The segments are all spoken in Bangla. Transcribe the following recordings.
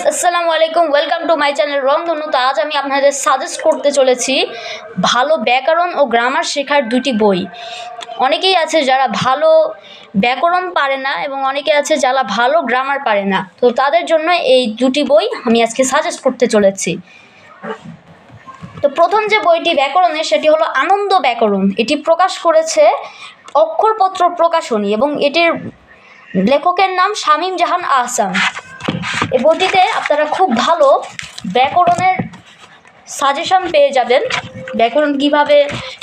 আসসালামু আলাইকুম, ওয়েলকাম টু মাই চ্যানেল রংধনু। তো আজ আমি আপনাদের সাজেস্ট করতে চলেছি ভালো ব্যাকরণ ও গ্রামার শেখার দুটি বই। অনেকেই আছে যারা ভালো ব্যাকরণ পারে না এবং অনেকে আছে যারা ভালো গ্রামার পারে না। তো তাদের জন্য এই দুটি বই আমি আজকে সাজেস্ট করতে চলেছি। তো প্রথম যে বইটি ব্যাকরণের সেটি হলো আনন্দ ব্যাকরণ। এটি প্রকাশ করেছে অক্ষরপত্র প্রকাশনী এবং এটির লেখকের নাম শামীম জাহান আহসান। এই বইটিতে আপনারা খুব ভালো ব্যাকরণের সাজেশন পেয়ে যাবেন। ব্যাকরণ কিভাবে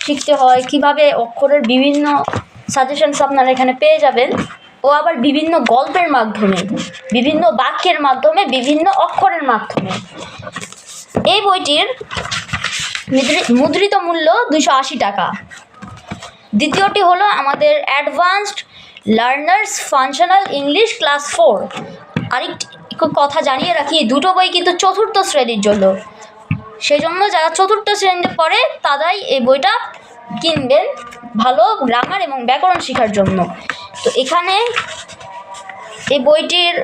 শিখতে হয়, কিভাবে অক্ষরের বিভিন্ন সাজেশনস আপনারা এখানে পেয়ে যাবেন। ও আবার বিভিন্ন গল্পের মাধ্যমে, বিভিন্ন বাক্যের মাধ্যমে, বিভিন্ন অক্ষরের মাধ্যমে। এই বইটির মুদ্রিত মূল্য 280 টাকা। দ্বিতীয়টি হলো আমাদের advanced learners functional English class 4। আরেকটি কথা জানিয়ে রাখি, এই দুটো বই কিন্তু চতুর্থ শ্রেণীর জন্য। সেই জন্য যারা চতুর্থ শ্রেণীতে পড়ে তারাই এই বইটা কিনবেন ভালো গ্রামার এবং ব্যাকরণ শেখার জন্য। তো এখানে এই বইটির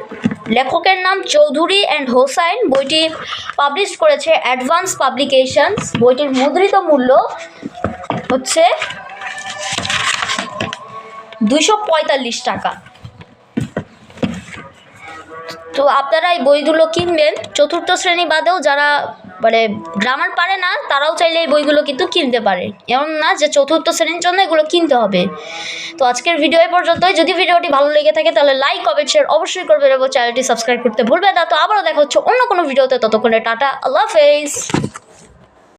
লেখকের নাম চৌধুরী অ্যান্ড হোসাইন। বইটি পাবলিশ করেছে অ্যাডভান্স পাবলিকেশনস। বইটির মুদ্রিত মূল্য হচ্ছে 245 টাকা। তো আপনারা এই বইগুলো কিনবেন। চতুর্থ শ্রেণী বাদেও যারা গ্রামার পারে না তারাও চাইলে এই বইগুলো কিন্তু কিনতে পারে, এমন না যে চতুর্থ শ্রেণীর জন্য এগুলো কিনতে হবে। তো আজকের ভিডিও এ পর্যন্তই। যদি ভিডিওটি ভালো লেগে থাকে তাহলে লাইক, কমেন্ট, শেয়ার অবশ্যই করবেন এবং চ্যানেলটি সাবস্ক্রাইব করতে ভুলবেন না। তো আবারও দেখা হচ্ছে অন্য কোনো ভিডিওতে। ততক্ষণে টাটা, আল্লাহ হাফেজ।